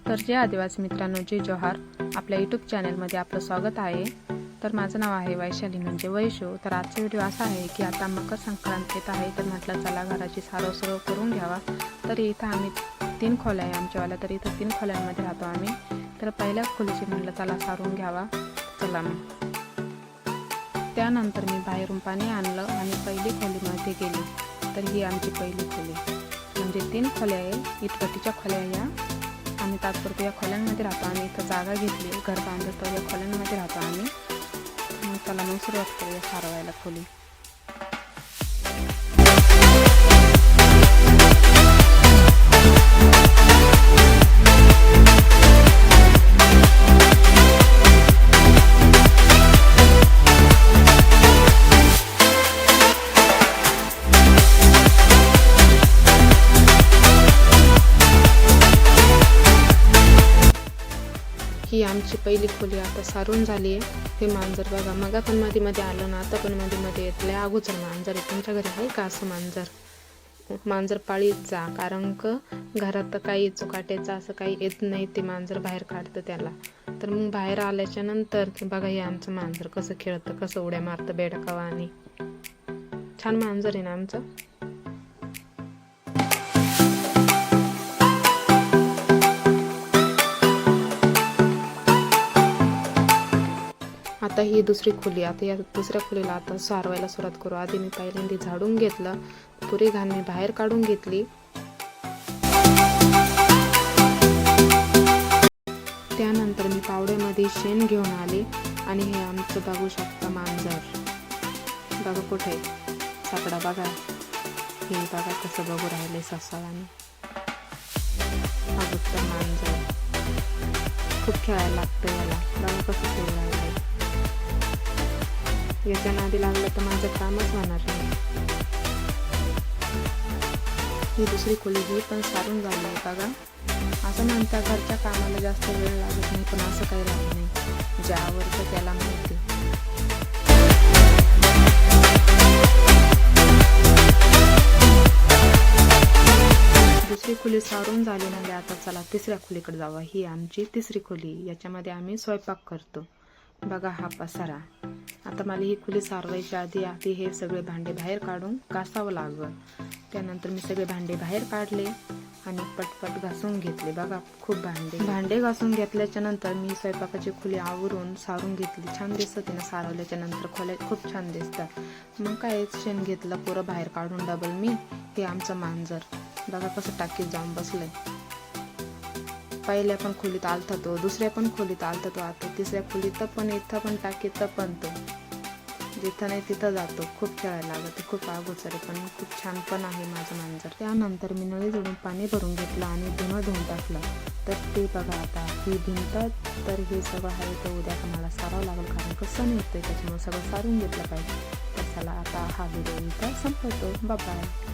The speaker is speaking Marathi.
तर जे आदिवासी मित्रांनो, जय जोहार. आपल्या यूट्यूब चॅनलमध्ये आपलं स्वागत आहे. तर माझं नाव आहे वैशाली म्हणजे वैशू. तर आजचा व्हिडिओ असा आहे की आता मकर संक्रांत येत आहे, तर म्हटलं चला घराची सारव करून घ्यावा. तर इथं आम्ही 3 खोल्या आहे आमच्यावाला, तर इथं 3 खोल्यांमध्ये राहतो आम्ही. तर पहिल्या खोलीची म्हटलं चला सारून घ्यावा. चला मग त्यानंतर मी बाहेरून पाणी आणलं आणि पहिली खोलीमध्ये गेली. तर ही आमची पहिली खोली, म्हणजे 3 खोल्या आहे, इटपट्टीच्या खोल्या या. आम्ही तात्पुरत्या या खोल्यांमध्ये राहतो. आम्ही इथं जागा घेतली, घर बांधतो, या खोल्यांमध्ये राहतो आम्ही. मग त्याला मग सुरुवात करूया सारवायला खोली. ही आमची पहिली खोली आता सारून झाली आहे. हे मांजर बघा, मग पण मध्ये आलं ना, आता पण मध्ये येतलं. अगोदर मांजर आहे. तुमच्या घरी आहे का असं मांजर पाळीत जा, कारण का घरात काही चुकाट्याचं असं काही येत नाही, ते मांजर बाहेर काढतं त्याला. तर मग बाहेर आल्याच्या नंतर बघा हे आमचं मांजर कसं खेळतं, कसं उड्या मारतं बेडकावा. आणि छान मांजर आहे ना आमचं. आता ही दुसरी खोली. आता या दुसऱ्या खोलीला आता सारवायला सुरुवात करू. आधी मी पहिल्यांदा झाडून घेतलं, पुरी घाण मी बाहेर काढून घेतली. त्यानंतर मी पावड्यामध्ये शेण घेऊन आले आणि हे आमचं बघू शकता मांजर. बघा कुठे सापडा, बघा हे बघा कसं बघू राहिले ससावाने. अगोदर मांजर खूप खेळायला लागतं याला. बघा कसं खेळू राहिलं. याच्या नादी लागलं तर माझं कामच होणार नाही. ही दुसरी खोली ही पण सारून झाली आहे बघा. असं म्हणतात घरच्या कामाला जास्त वेळ लागत नाही, पण असं काही राहत नाही. जे आवडतं त्याला माहिती. दुसरी खोली सारून झाली म्हणजे आता चला तिसऱ्या खोलीकडे जावा. ही आमची तिसरी खोली. याच्यामध्ये आम्ही स्वयंपाक करतो. बघा हा पसारा. आता मला ही खोली सारवायच्या आधी हे सगळे भांडे बाहेर काढून घासावं लागलं. त्यानंतर मी सगळे भांडे बाहेर काढले आणि पटपट घासून घेतले. बघा खूप भांडे घासून घेतल्याच्या नंतर मी स्वयंपाकाची खोली आवरून सारून घेतली. छान दिसते ना सारवल्याच्या नंतर खोल्या खूप छान दिसतात. मग काय शेण घेतलं पुरं बाहेर काढून डबल मी. हे आमचं मांजर बघा कसं टाकीत जाऊन बसलंय. पहिल्या पण खोलीत आलता तो, दुसऱ्या पण खोलीत आलता तो, आता तिसऱ्या खोलीत पण, इथं पण टाकीत पण तो. जिथं नाही तिथं जातो. खूप खेळायला लागत, खूप अगोदर पण खूप छान पण आहे माझं मांजर. त्यानंतर मी नळी जोडून पाणी भरून घेतलं आणि धुणं धुवून टाकलं. तर ते बघा आता ही भिंत. तर हे सगळं आहे ते उद्या मला सारावं लागेल, कारण कसं नाही होतं त्याच्यामुळे सगळं सारून घेतलं पाहिजे. तर चला आता हा व्हिडिओ इथं संपवतो. बाय.